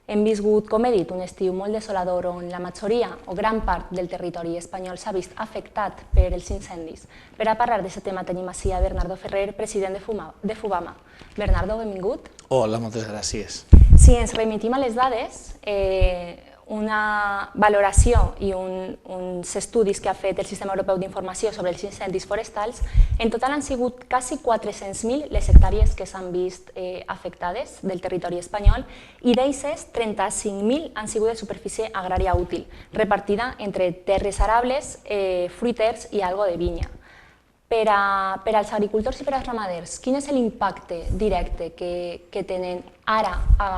Hem viscut, com he dit, un estiu molt desolador on la majoria o gran part del territori espanyol s'ha vist afectat per els incendis. Per a parlar d'aquest tema tenim ací a Bernardo Ferrer, president de FUBAMA. Bernardo, benvingut. Hola, moltes gràcies. Si ens remitim a les dades, una valoració i uns estudis que ha fet el Sistema Europeu d'Informació sobre els incendis forestals, en total han sigut quasi 400.000 les hectàrees que s'han vist afectades del territori espanyol i d'eixes 35.000 han sigut de superfície agrària útil, repartida entre terres arables, fruiters i algo de vinya. Per als agricultors i per als ramaders, quin és l'impacte directe que tenen ara a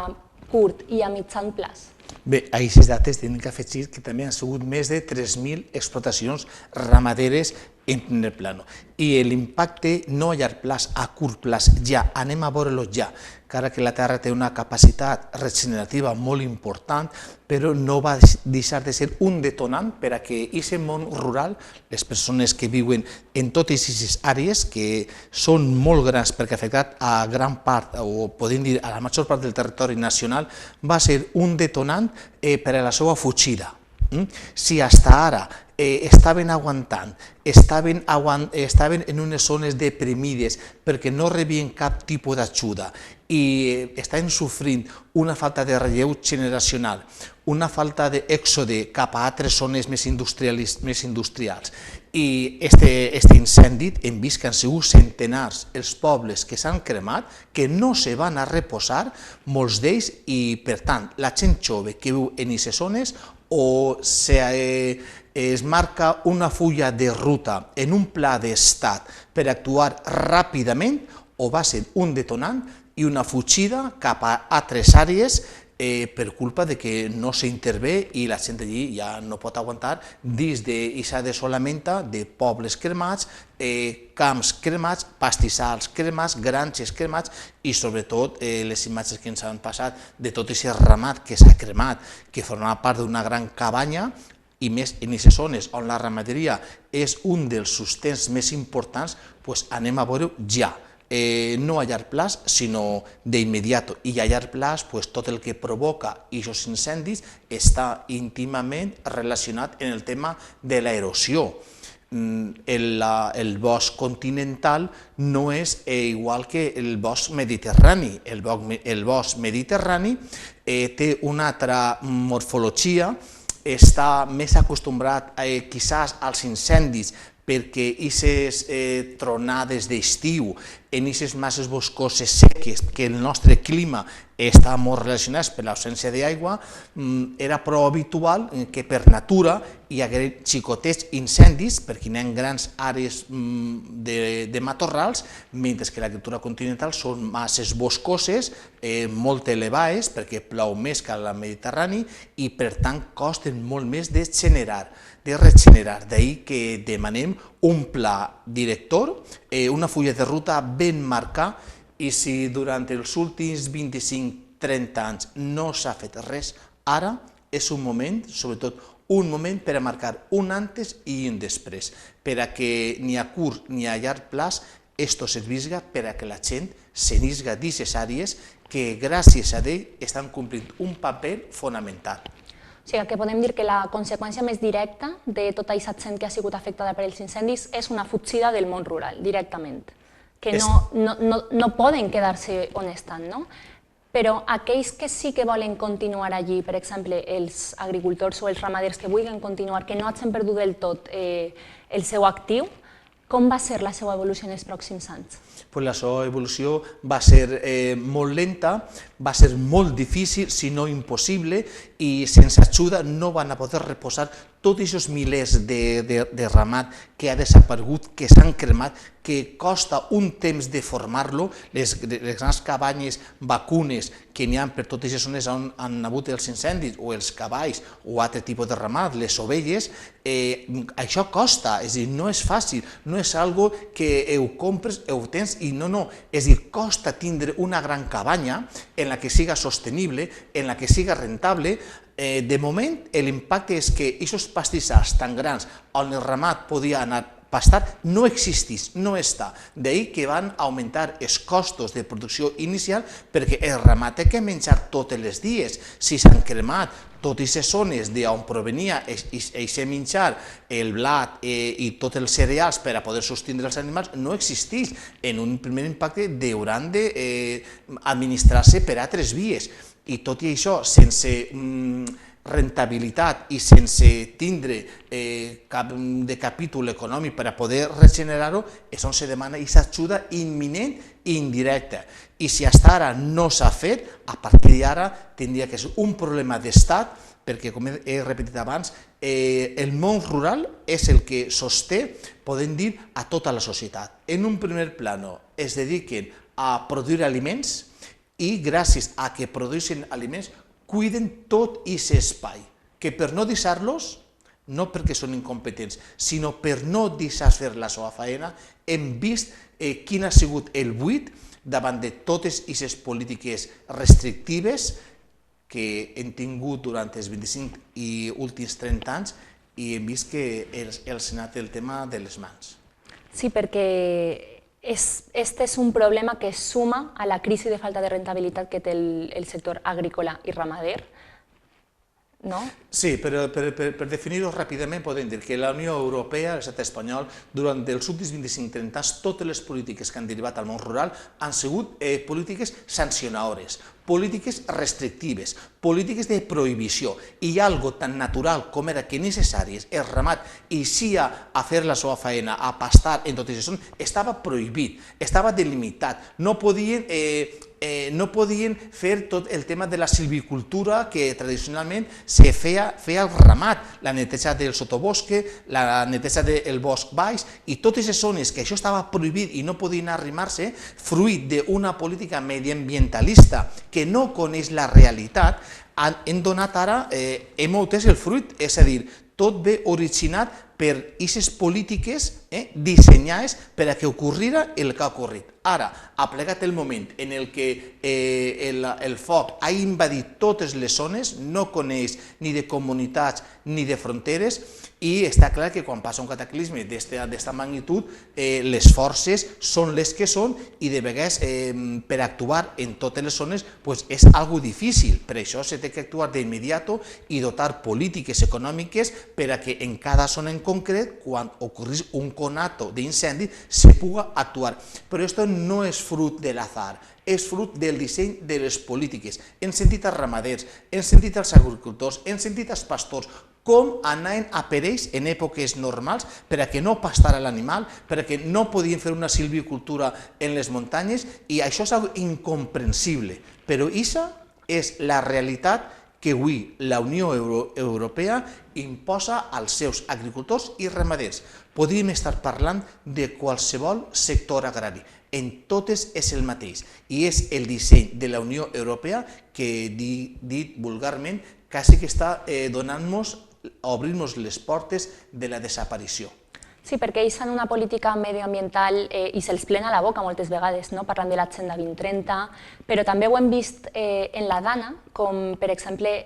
curt i a mitjan plaç? Bé, a aquestes dates tenim que afegir que també han sigut més de 3.000 explotacions ramaderes en primer plano. I l'impacte no a llarg plaç, a curt plaç, ja, anem a veure-lo ja, encara que la Terra té una capacitat regenerativa molt important, però no va deixar de ser un detonant per a que aquest món rural, les persones que viuen en totes aquestes àrees, que són molt grans perquè ha afectat a gran part, o podem dir a la major part del territori nacional, va ser un detonant per a la seva fugida. Si fins ara estaven aguantant, estaven en unes zones deprimides perquè no rebien cap tipus d'ajuda i estaven sofrint una falta de relleu generacional, una falta d'èxode cap a altres zones més industrials. I aquest incendi hem vist que han sigut centenars els pobles que s'han cremat, que no se van a reposar, molts d'ells, i per tant la gent jove que viu en aquestes zones o es marca una fulla de ruta en un pla d'estat per actuar ràpidament o va ser un detonant i una fugida cap a altres àrees per culpa de que no s'intervé i la gent allí ja no pot aguantar dins d'aquesta desolamenta de pobles cremats, camps cremats, pastissals cremats, granges cremats i sobretot les imatges que ens han passat de tot aquest ramat que s'ha cremat, que formava part d'una gran cabanya i més en aquestes zones on la ramaderia és un dels sustents més importants, doncs anem a veure-ho ja. No a llarg plaç, sinó d'immediat. I a llarg plaç, tot el que provoca aquests incendis està íntimament relacionat en el tema de l'erosió. El bosc continental no és igual que el bosc mediterrani. El bosc mediterrani té una altra morfologia, està més acostumbrat quizás als incendis perquè aquestes tronades d'estiu, en aquestes masses boscoses seques, que el nostre clima està molt relacionat per l'ausència d'aigua, era prou habitual que per natura hi hagués xicotets incendis, perquè hi ha grans àrees de matorrals, mentre que l'agricultura continental són masses boscoses, molt elevades, perquè plou més que al Mediterrani, i per tant costen molt més de regenerar. D'ahir que demanem un pla director, una fulla de ruta ben marcada, i si durant els últims 25-30 anys no s'ha fet res, ara és un moment, sobretot un moment per a marcar un antes i un després, per a que ni a curt ni a llarg plaç esto servisca per a que la gent se n'isga d'aquestes àrees que gràcies a ell estan complint un paper fonamental. O sigui que podem dir que la conseqüència més directa de tota aquesta gent que ha sigut afectada per els incendis és una fugida del món rural, directament, que no poden quedar-se on estan, no? Però aquells que sí que volen continuar allí, per exemple, els agricultors o els ramaders que vulguin continuar, que no hagin perdut del tot el seu actiu, com va ser la seva evolució en els pròxims anys? La seva evolució va ser molt lenta, va ser molt difícil, si no impossible, i sense ajuda no van a poder reposar tots aquests milers de ramat que ha desaparegut, que s'han cremat, que costa un temps de formar-lo, les grans cabanyes vacunes que n'hi ha per totes les zones on han hagut els incendis, o els cavalls, o altre tipus de ramat, les ovelles, això costa, és a dir, no és fàcil, no és algo que ho compres, ho tens i no, és a dir, costa tindre una gran cabanya en la que siga sostenible, en la que siga rentable. De moment, l'impacte és que aquests pastissars tan grans on el ramat podia anar pastar no existís, no està. D'ahir que van augmentar els costos de producció inicial perquè el ramat té que menjar tots els dies. Si s'han cremat totes les zones d'on provenia aquest menjar, el blat i tots els cereals per a poder sostindre els animals, no existeix. En un primer impacte hauran d'administrar-se per altres vies. I tot i això, sense rentabilitat i sense tindre cap de capítol econòmic per a poder regenerar-ho, és on se demana aquesta ajuda imminent i indirecta. I si fins ara no s'ha fet, a partir d'ara tindria que ser un problema d'estat, perquè, com he repetit abans, el món rural és el que sosté, podem dir, a tota la societat. En un primer plano es dediquen a produir aliments i gràcies a que produeixen aliments cuiden tot aquest espai, que per no deixar-los, no perquè són incompetents, sinó per no deixar fer la seva feina, hem vist quin ha sigut el buit davant de totes aquestes polítiques restrictives que hem tingut durant els 25 i últims 30 anys i hem vist que els ha anat el tema de les mans. Sí, perquè este és un problema que es suma a la crisi de falta de rentabilitat que té el sector agrícola i ramader, no? Sí, però per definir-ho ràpidament podem dir que la Unió Europea, l'estat espanyol, durant els últims 25-30 anys, totes les polítiques que han derivat al món rural han sigut polítiques sancionadores, polítiques restrictives, polítiques de prohibició. I hi ha algo tan natural com era que necessari el ramat eixia a fer la seva feina, a pastar en totes les zones, estava prohibit, estava delimitat, no podien fer tot el tema de la silvicultura que tradicionalment se feia el ramat, la neteja del sotobosque, la neteja del bosc baix i totes les zones que això estava prohibit i no podien arrimar-se, fruit d'una política mediambientalista que no coneix la realitat, hem donat ara, hem obtès el fruit, és a dir, tot ve originat per aquestes polítiques dissenyades per a que ocorrira el que ha ocorrit. Ara, ha plegat el moment en què el foc ha invadit totes les zones, no coneix ni de comunitats ni de fronteres i està clar que quan passa un cataclisme d'esta magnitud les forces són les que són i de vegades per actuar en totes les zones és algo difícil. Per això s'ha de actuar d'immediat i dotar polítiques econòmiques per a que en cada zona en concret, quan ocorrís un conato d'incendi, se puga actuar. Però això no és fruit de l'azar, és fruit del disseny de les polítiques. Hem sentit els ramaders, hem sentit els agricultors, hem sentit els pastors, com anaven a per ells en èpoques normals per a que no pastara l'animal, per a que no podien fer una silvicultura en les muntanyes i això és incomprensible. Però aquesta és la realitat que avui la Unió Europea imposa als seus agricultors i ramaders. Podríem estar parlant de qualsevol sector agrari. En totes és el mateix i és el disseny de la Unió Europea que, dit vulgarment, quasi que està donant-nos, obrint-nos les portes de la desaparició. Sí, perquè ells fan una política medioambiental i se'ls plena la boca moltes vegades, parlant de l'Agenda 2030, però també ho hem vist en la Dana, com per exemple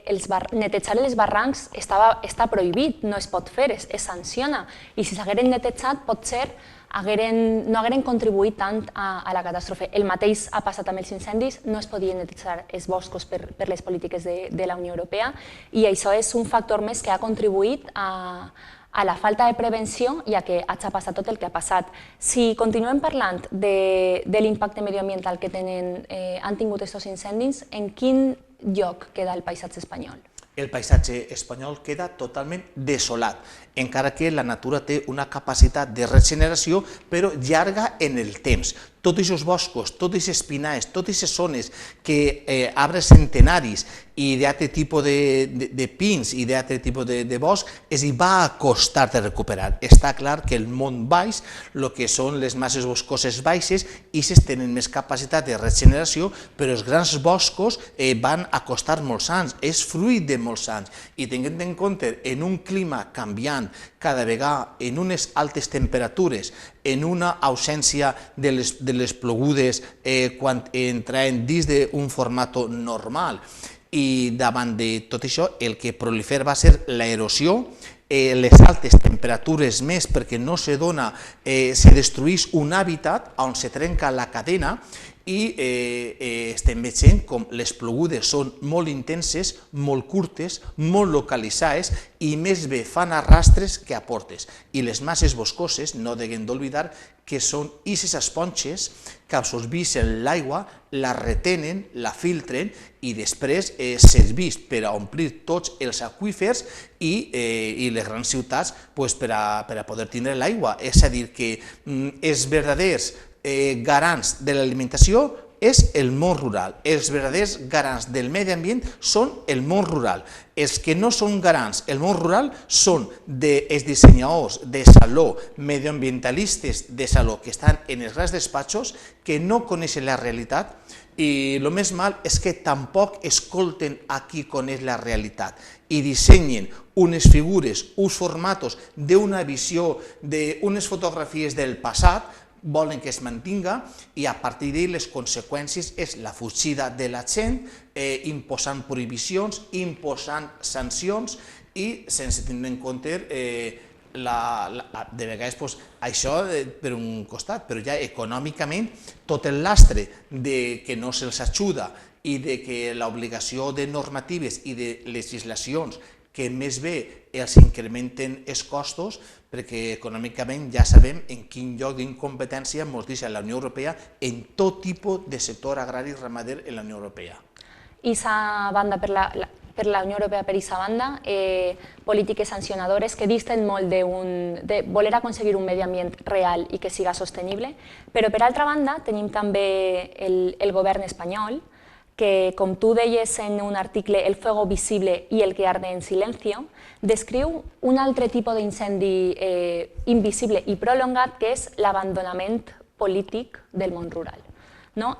netejar els barrancs està prohibit, no es pot fer, es sanciona, i si s'hagueren netejat potser no hagueren contribuït tant a la catàstrofe. El mateix ha passat amb els incendis, no es podien netejar els boscos per les polítiques de la Unió Europea i això és un factor més que ha contribuït a la falta de prevenció i a que hagi passat tot el que ha passat. Si continuem parlant de l'impacte medioambiental que han tingut aquests incendis, en quin lloc queda el paisatge espanyol? El paisatge espanyol queda totalment desolat, encara que la natura té una capacitat de regeneració, però llarga en el temps. Tots aquests boscos, totes aquestes pinars, totes aquestes zones que arbres centenaris i d'altre tipus de pins i d'altre tipus de bosc, va a costar de recuperar. Està clar que el món baix, el que són les masses boscoses baixes, aquestes tenen més capacitat de regeneració, però els grans boscos van a costar molts anys, és fruit de molts anys. I tenint en compte en un clima canviant cada vegada, en unes altes temperatures, en una ausència de les plogudes quan entraven dins d'un format normal. I davant de tot això, el que prolifera va ser l'erosió, les altes temperatures més perquè no se dona, se destrueix un hàbitat on se trenca la cadena i estem veient com les plogudes són molt intenses, molt curtes, molt localitzades i més bé fan arrastres que aportes. I les masses boscoses, no deguem d'oblidar que són aquestes esponges que absorbeixen l'aigua, la retenen, la filtren i després serveix per a omplir tots els aqüífers i les grans ciutats per a poder tindre l'aigua. És a dir, que els verdaders garants de l'alimentació és el món rural. Els verdaders garants del medi ambient són el món rural. Els que no són garants del món rural són els dissenyadors de saló, medioambientalistes de saló que estan en els grans despatxos, que no coneixen la realitat i el més mal és que tampoc escolten a qui coneix la realitat i dissenyen unes figures, uns formatos d'una visió, d'unes fotografies del passat, volen que es mantinga i a partir d'ahí les conseqüències és la fugida de la gent, imposant prohibicions, imposant sancions i sense tenir en compte de vegades això per un costat, però ja econòmicament tot el lastre que no se'ls ajuda i que l'obligació de normatives i de legislacions que més bé els incrementen els costos, perquè econòmicament ja sabem en quin lloc d'incompetència ens deixa la Unió Europea en tot tipus de sector agrari i ramader en la Unió Europea. I s'ha banda per la Unió Europea, per aquesta banda, polítiques sancionadores que disten molt de voler aconseguir un medi ambient real i que siga sostenible, però per altra banda tenim també el govern espanyol, que, com tu deies en un article, el fuego visible i el que arde en silencio, descriu un altre tipus d'incendi invisible i prolongat, que és l'abandonament polític del món rural.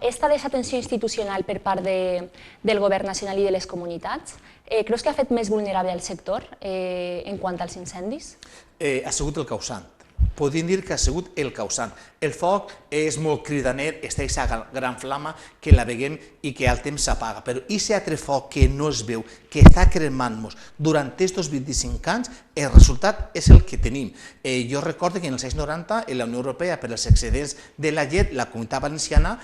Esta desatenció institucional per part del govern nacional i de les comunitats, creus que ha fet més vulnerable el sector en quant als incendis? Ha sigut el causant. Podríem dir que ha sigut el causant. El foc és molt cridaner, està aquesta gran flama que la veiem i que al temps s'apaga, però aquest altre foc que no es veu, que està cremant-nos durant aquests 25 anys, el resultat és el que tenim. Jo recordo que en els anys 90, en la Unió Europea, per als excedents de la llet, la Comunitat Valenciana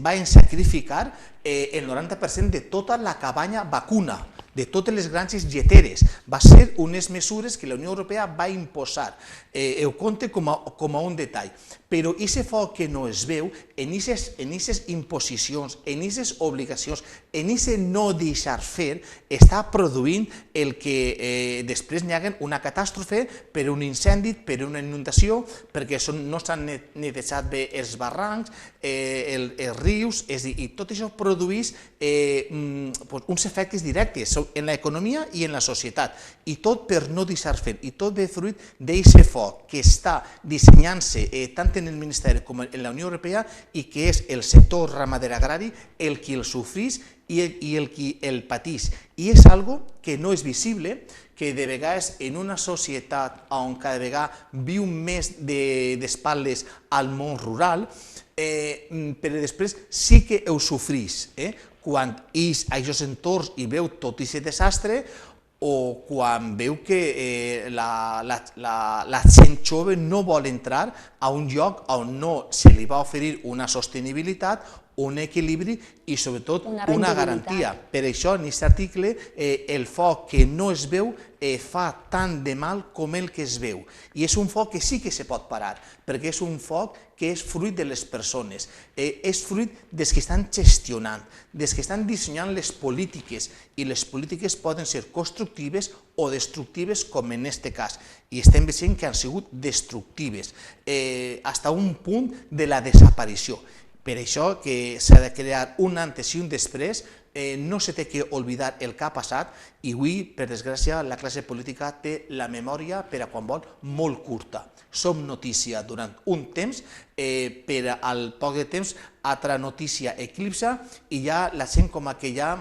va sacrificar el 90% de tota la cabanya vacuna, de totes les granges lleteres. Va ser unes mesures que la Unió Europea va imposar. Ho compte com a un detall. Però aquest foc que no es veu, en aquestes imposicions, en aquestes obligacions, en aquest no deixar fer, està produint el que després n'hi hagi una catàstrofe per un incendi, per una inundació, perquè no s'han netejat bé els barrancs, els rius, i tot això produeix uns efectes directes en l'economia i en la societat, i tot per no deixar fer, i tot ve fruit d'aquest foc que està dissenyant-se tant en el Ministeri com en la Unió Europea i que és el sector ramader agrari el que el sofreix i el que el pateix. I és algo que no és visible, que de vegades en una societat on cada vegada viu més d'espatlles al món rural, però després sí que ho sofreix. Quan és a aquests entorns i veu tot aquest desastre, o quan veu que la gent jove no vol entrar a un lloc on no se li va oferir una sostenibilitat, un equilibri i sobretot una garantia. Per això en aquest article el foc que no es veu fa tant de mal com el que es veu. I és un foc que sí que se pot parar, perquè és un foc que és fruit de les persones, és fruit dels que estan gestionant, dels que estan dissenyant les polítiques, i les polítiques poden ser constructives o destructives, com en aquest cas, i estem veient que han sigut destructives, fins a un punt de la desaparició. Per això que s'ha de crear un antes i un després, no se té que oblidar el que ha passat, i avui, per desgràcia, la classe política té la memòria per a quan vol molt curta. Som notícia durant un temps, per al poc de temps altra notícia eclipsa i ja la gent com que ja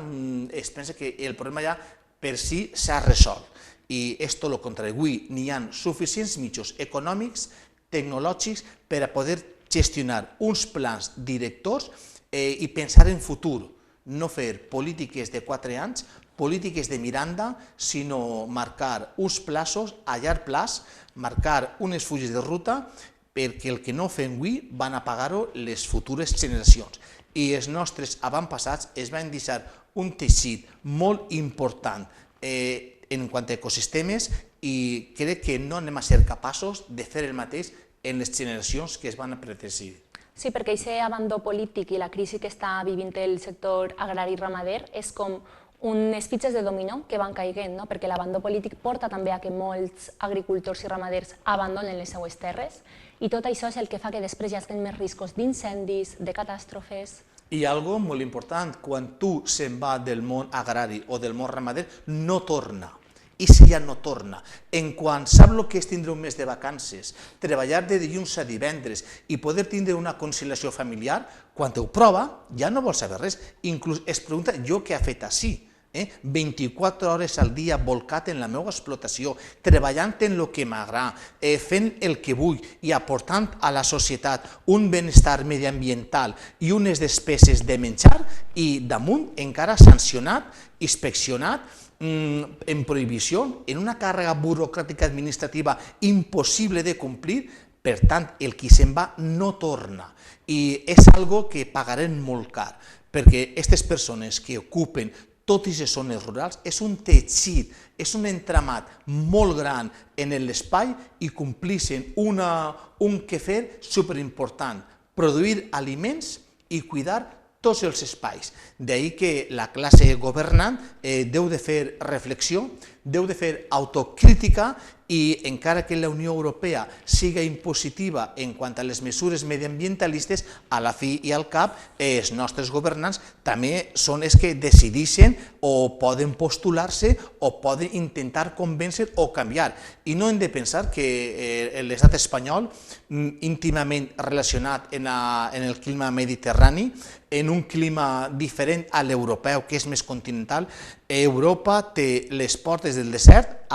es pensa que el problema ja per si s'ha resolt. I és tot el contrari. Avui n'hi ha suficients mitjans econòmics, tecnològics, per a poder gestionar uns plans directors i pensar en futur, no fer polítiques de 4 anys, polítiques de miranda, sinó marcar uns plaços a llarg plaç, marcar unes fulles de ruta, perquè el que no fem avui van a pagar-ho les futures generacions. I els nostres avantpassats es van deixar un teixit molt important en quant a ecosistemes i crec que no anem a ser capaços de fer el mateix en les generacions que es van a precedir. Sí, perquè aquest abandó polític i la crisi que està vivint el sector agrari i ramader és com unes fitxes de dominó que van caiguent, perquè l'abandó polític porta també a que molts agricultors i ramaders abandonen les seues terres i tot això és el que fa que després hi hagi més riscos d'incendis, de catàstrofes. I algo molt important, quan tu se'n va del món agrari o del món ramader, no torna. I si ja no torna. En quan sap el que és tindre un mes de vacances, treballar de dilluns a divendres i poder tindre una conciliació familiar, quan ho prova ja no vol saber res. Inclús es pregunta jo què ha fet així. 24 hores al dia volcat en la meva explotació, treballant en el que m'agrada, fent el que vull i aportant a la societat un benestar mediambiental i unes despeses de menjar i damunt encara sancionat, inspeccionat, en prohibició, en una càrrega burocràtica administrativa impossible de complir. Per tant, el qui se'n va no torna i és algo que pagarem molt car, perquè aquestes persones que ocupen totes les zones rurals és un teixit, és un entramat molt gran en l'espai i complixen un quefer superimportant, produir aliments i cuidar tots els espais. D'ahí que la classe governant deu de fer reflexió, deu de fer autocrítica i encara que la Unió Europea siga impositiva en quant a les mesures mediambientalistes, a la fi i al cap els nostres governants també són els que decideixen o poden postular-se o poden intentar convèncer o canviar. I no hem de pensar que l'estat espanyol, íntimament relacionat en el clima mediterrani, en un clima diferent a l'europeu, que és més continental, Europa té les portes del desert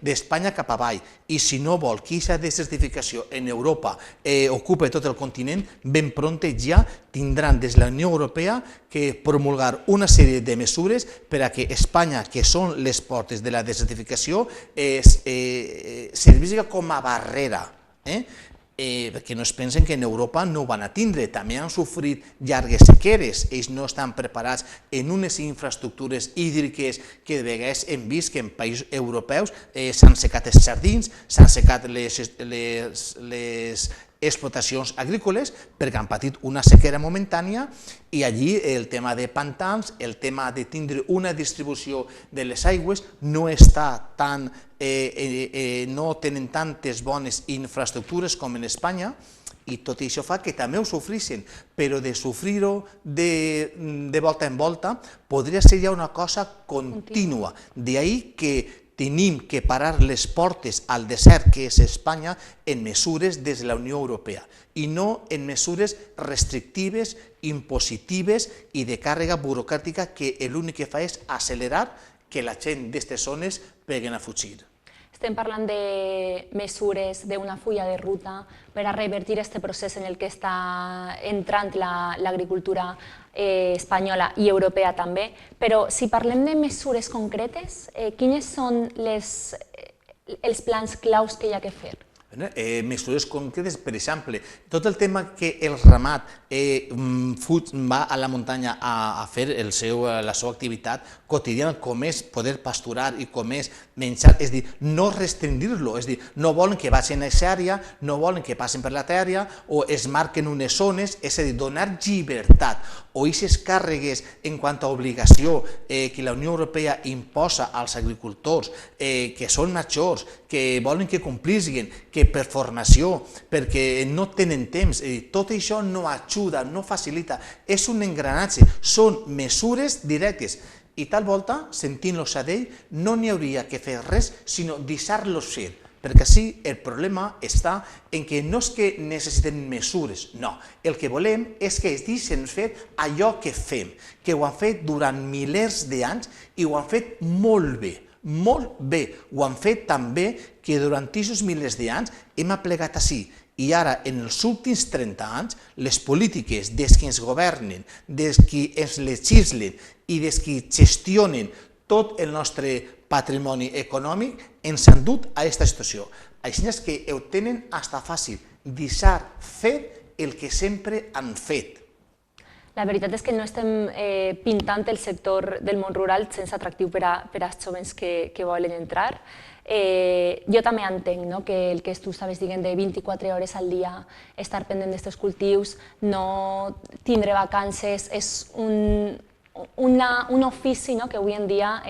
d'Espanya cap avall i si no vol que aquesta desertificació en Europa ocupe tot el continent, ben pront ja tindran des de la Unió Europea que promulgar una sèrie de mesures per a que Espanya, que són les portes de la desertificació, serveixi com a barrera. Perquè no es pensen que en Europa no ho van a tindre, també han sofrit llargues sequeres, ells no estan preparats en unes infraestructures hídriques que de vegades hem vist que en països europeus s'han secat els jardins, s'han secat les explotacions agrícoles perquè han patit una sequera momentània i allí el tema de pantans, el tema de tindre una distribució de les aigües no està tan, no tenen tantes bones infraestructures com en Espanya i tot això fa que també ho sofreixen, però de sofrir-ho de volta en volta podria ser ja una cosa contínua. D'ahí que tenim que parar les portes al desert que és Espanya en mesures des de la Unió Europea i no en mesures restrictives, impositives i de càrrega burocràtica que l'únic que fa és accelerar que la gent d'aquestes zones peguen a fugir. Estem parlant de mesures, d'una fulla de ruta per a revertir aquest procés en el que està entrant l'agricultura espanyola i europea també, però si parlem de mesures concretes, quins són els plans claus que hi ha que fer? Mesures concretes, per exemple, tot el tema que el ramat va a la muntanya a fer la seva activitat quotidiana, com és poder pasturar i com és menjar, és a dir, no restringir-lo, és a dir, no volen que vagin a aquesta àrea, no volen que passin per l'altra àrea o es marquen unes zones, és a dir, donar llibertat o aquestes càrregues en quant a obligació que la Unió Europea imposa als agricultors, que són majors, que volen que complissin, que per formació, perquè no tenen temps, tot això no ajuda, no facilita, és un engranatge, són mesures directes. I tal volta, sentint-los a d'ell, no n'hi hauria que fer res, sinó deixar-los fer, perquè així el problema està en que no és que necessitem mesures, no, el que volem és que es deixen fer allò que fem, que ho han fet durant milers d'anys i ho han fet molt bé. Molt bé, ho han fet també que durant aquests milers d'anys hem aplegat així I ara, en els últims 30 anys, les polítiques des que ens governen, des que ens legislen i des que gestionen tot el nostre patrimoni econòmic ens han dut a aquesta situació. Així és que ho tenen hasta fàcil, deixar fer el que sempre han fet. La veritat és que no estem pintant el sector del món rural sense atractiu per als joves que volen entrar. Jo també entenc que el que tu estaves dient de 24 hores al dia, estar pendent d'aquests cultius, no tindre vacances, és un ofici que avui en dia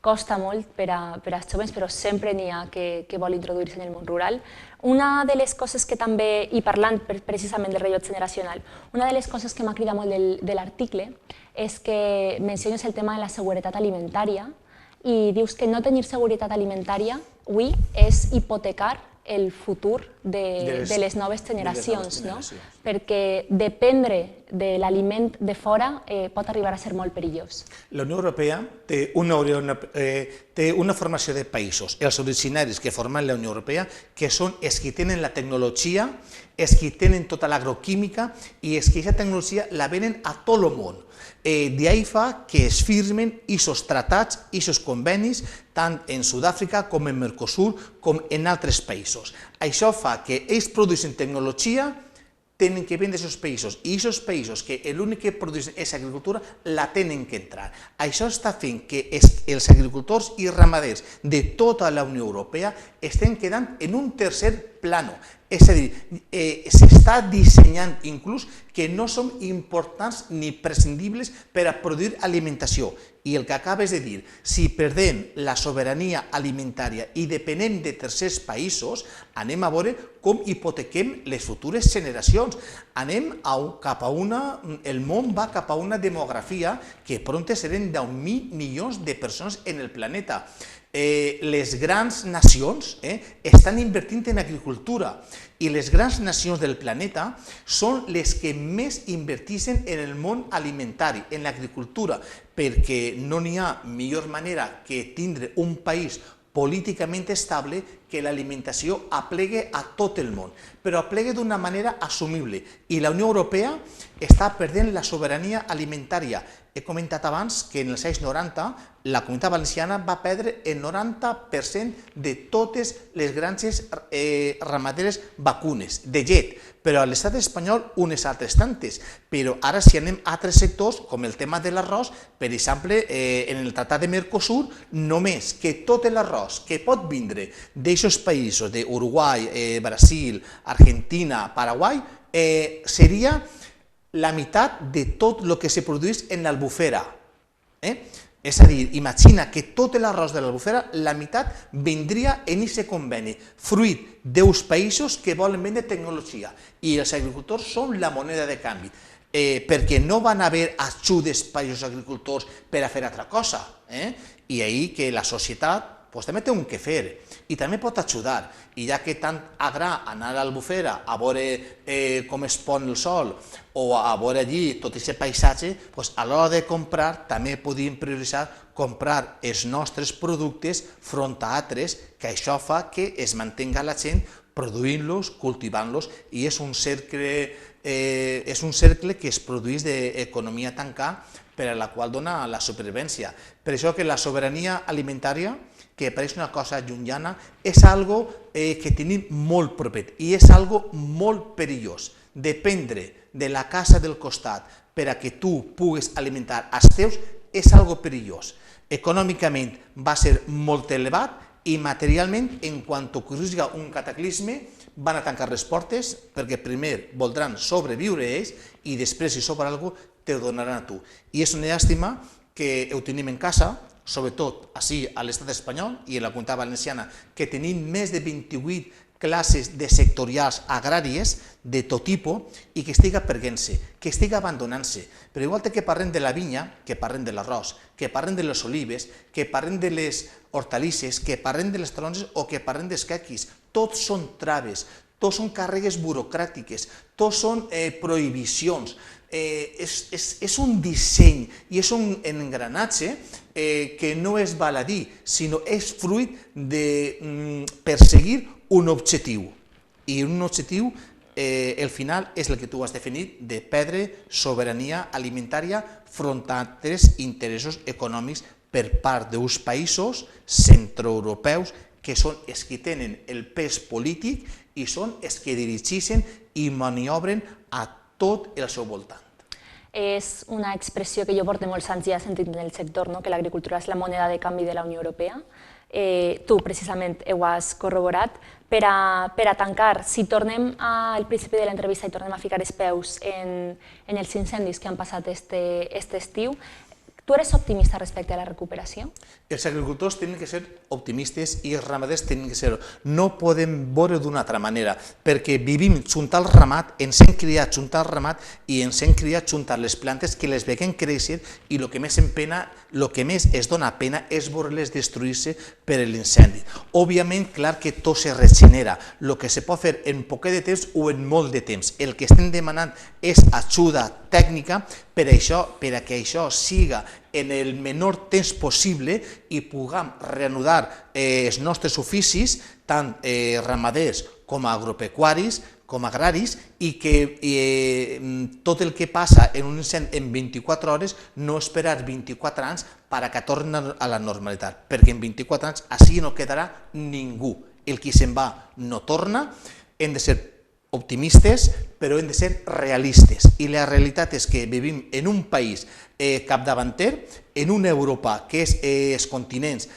costa molt per als joves, però sempre n'hi ha que vol introduir-se en el món rural. Una de les coses que també, i parlant precisament del rellotge generacional, una de les coses que m'ha cridat molt de l'article és que menciones el tema de la seguretat alimentària i dius que no tenir seguretat alimentària avui és hipotecar el futur de les noves generacions, perquè dependre de l'aliment de fora pot arribar a ser molt perillós. La Unió Europea té una formació de països, els originaris que formen la Unió Europea, que són els que tenen la tecnologia, els que tenen tota l'agroquímica i els que aquesta tecnologia la venen a tot el món. D'ahí fa que es firmen aquests tractats, aquests convenis, tant en Sud-àfrica com en Mercosur, com en altres països. Això fa que ells produeixen tecnologia, tenen que vendre aquests països, i aquests països que l'únic que produeixen és agricultura, la tenen que entrar. Això està fent que els agricultors i ramaders de tota la Unió Europea estan quedant en un tercer plano. És a dir, s'està dissenyant inclús que no són importants ni prescindibles per a produir alimentació. I el que acabes de dir, si perdem la sobirania alimentària i depenem de tercers països, anem a veure com hipotequem les futures generacions. El món va cap a una demografia que pront serem 10.000 milions de persones en el planeta. Les grans nacions estan invertint en agricultura i les grans nacions del planeta són les que més inverteixen en el món alimentari, en l'agricultura, perquè no n'hi ha millor manera que tindre un país políticament estable que l'alimentació aplegue a tot el món, però aplegue d'una manera assumible. I la Unió Europea està perdent la sobirania alimentària. He comentat abans que en els anys 90 la Comunitat Valenciana va perdre el 90% de totes les granges ramaderes vacunes, de llet, però a l'estat espanyol unes altres tantes. Però ara si anem a altres sectors, com el tema de l'arròs, per exemple, en el Tractat de Mercosur, només que tot l'arròs que pot vindre d'aquests països, d'Uruguai, Brasil, Argentina, Paraguai, seria la meitat de tot el que se produeix en l'Albufera. És a dir, imagina que tot l'arròs de l'Albufera, la meitat vindria en aquest conveni, fruit dels països que volen vendre tecnologia. I els agricultors són la moneda de canvi, perquè no van haver ajudes per als agricultors per a fer altra cosa. I ahir que la societat també té un que fer i també pot ajudar. I ja que tant agrada anar a l'Albufera a veure com es pon el sol o a veure allí tot aquest paisatge, a l'hora de comprar també podíem prioritzar comprar els nostres productes front a altres, que això fa que es mantenga la gent produint-los, cultivant-los, i és un cercle que es produeix d'economia tancada per a la qual dona la supervivència. Per això que la sobirania alimentària, que pareix una cosa llunyana, és algo que tenim molt proper i és algo molt perillós. Dependre de la casa del costat per a que tu puguis alimentar els teus és algo perillós. Econòmicament va ser molt elevat i materialment, en quan ocorri un cataclisme, van a tancar les portes perquè primer voldran sobreviure ells i després, si sobra alguna cosa, te donaran a tu. I és una llàstima que ho tenim en casa, sobretot així a l'estat espanyol i a la Comunitat Valenciana, que tenim més de 28 classes de sectorials agràries de tot tipus i que estiga perdent-se, que estiga abandonant-se. Però igual que parlem de la vinya, que parlem de l'arròs, que parlem de les olives, que parlem de les hortalisses, que parlem de les taronges o que parlem dels quequis, tots són traves, tots són càrregues burocràtiques, tots són prohibicions. És un disseny i és un engranatge que no és baladí, sinó és fruit de perseguir un objectiu. i un objectiu, el final, és el que tu has definit, de perdre sobirania alimentària front a altres interessos econòmics per part d'uns països centroeuropeus que són els que tenen el pes polític i són els que dirigeixen i maniobren a tot el seu voltant. És una expressió que jo porto molts anys ja sentint en el sector, que l'agricultura és la moneda de canvi de la Unió Europea. Tu, precisament, ho has corroborat. Per a tancar, si tornem al principi de l'entrevista i tornem a ficar els peus en els incendis que han passat aquest estiu, tu eres optimista respecte a la recuperació? Els agricultors tenen que ser optimistes i els ramaders tenen que ser-ho. No podem veure d'una altra manera, perquè vivim junt al ramat, ens hem criat junt al ramat i ens hem criat junt a les plantes que les veiem créixer i el que més es dona pena és veure-les destruir-se per l'incendi. Òbviament, clar que tot se regenera. El que se pot fer en poc de temps o en molt de temps. El que estem demanant és ajuda tècnica per a que això siga en el menor temps possible i puguem reanudar els nostres oficis, tant ramaders com agropecuaris, com agraris, i que tot el que passa en un incendi en 24 hores no esperar 24 anys perquè torni a la normalitat, perquè en 24 anys així no quedarà ningú. El qui se'n va no torna. Hem de ser optimistes, però hem de ser realistes. I la realitat és que vivim en un país capdavanter, en una Europa que és els continents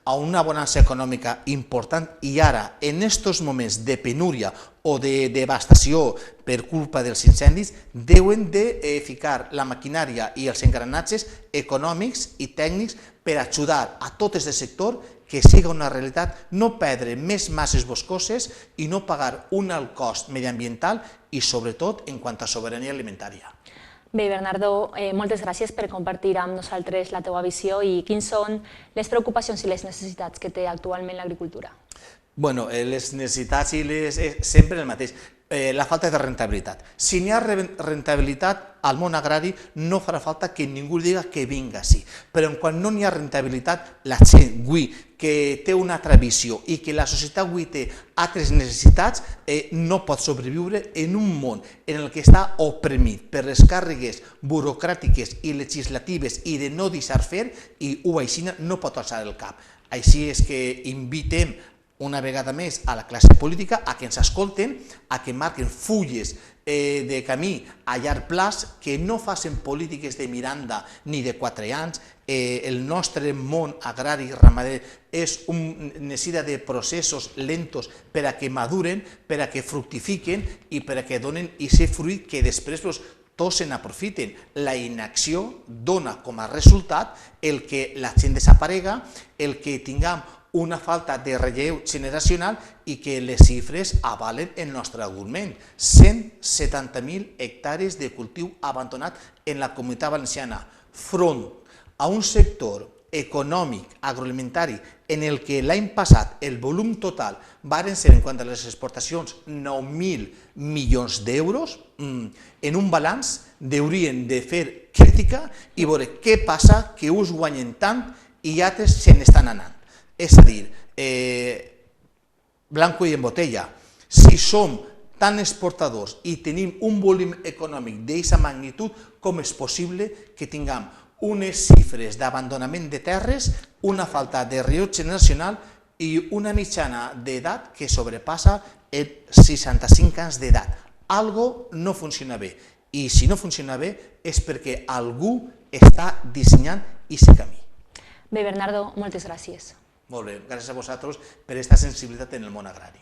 a una bonança econòmica important i ara, en aquests moments de penúria o de devastació per culpa dels incendis, deuen de ficar la maquinària i els engranatges econòmics i tècnics per ajudar a tot aquest sector que siga una realitat, no perdre més masses boscoses i no pagar un alt cost mediambiental i sobretot en quant a sobirania alimentària. Bé, Bernardo, moltes gràcies per compartir amb nosaltres la teva visió i quins són les preocupacions i les necessitats que té actualment l'agricultura. Bueno, les necessitats sempre el mateix. La falta de rentabilitat. Si n'hi ha rentabilitat al món agrari, no farà falta que ningú diga que vinga així. Però quan no n'hi ha rentabilitat, la gent avui que té una altra visió i que la societat avui té altres necessitats, no pot sobreviure en un món en el que està oprimit per les càrregues burocràtiques i legislatives i de no deixar fer, i així no pot alçar el cap. Així és que invitem una vegada més a la classe política a que ens escolten, a que marquen fulles de camí a llarg plaç, que no facin polítiques de miranda ni de 4 anys. El nostre món agrari i ramader necessita de processos lentos per a que maduren, per a que fructifiquen i per a que donen aquest fruit que després tots se n'aprofiten. La inacció dona com a resultat el que la gent desaparega, el que tinguem una falta de relleu generacional i que les xifres avalen el nostre argument. 170.000 hectàrees de cultiu abandonat en la Comunitat Valenciana, front a un sector econòmic agroalimentari en el que l'any passat el volum total varen ser, en quant a les exportacions, 9.000 milions d'euros. En un balanç haurien de fer crítica i veure què passa que uns guanyen tant i altres se n'estan anant. És a dir, blanco i en botella, si som tan exportadors i tenim un volum econòmic d'aquesta magnitud, com és possible que tinguem unes xifres d'abandonament de terres, una falta de relleu generacional i una mitjana d'edat que sobrepassa els 65 anys d'edat? Algo no funciona bé, i si no funciona bé és perquè algú està dissenyant aquest camí. Bé, Bernardo, moltes gràcies. Molt bé, gràcies a vosaltres per aquesta sensibilitat en el món agrari.